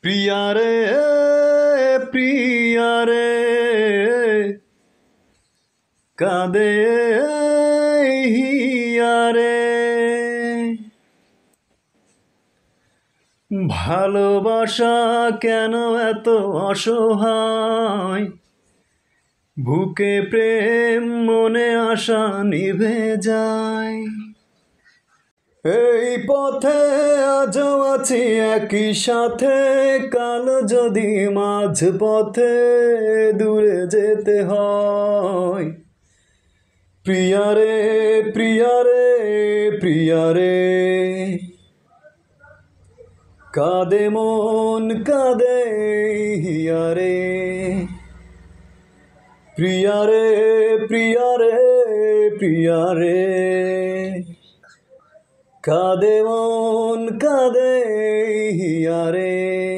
প্রিয়া রে প্রিয়া রে কাঁদে হিয়া রে। ভালোবাসা কেন এত অসহায়, বুকে প্রেম মনে আশা নিভে যায়। এই পথে আজও আছি একই সাথে, কাল যদি মাঝ পথে দূরে যেতে হয়। প্রিয়া রে প্রিয়া রে প্রিয়া রে কাঁদে মন কাঁদে হিয়া রে। প্রিয়া রে প্রিয়া রে প্রিয়া রে কাঁদে মন কাঁদে হিয়া রে।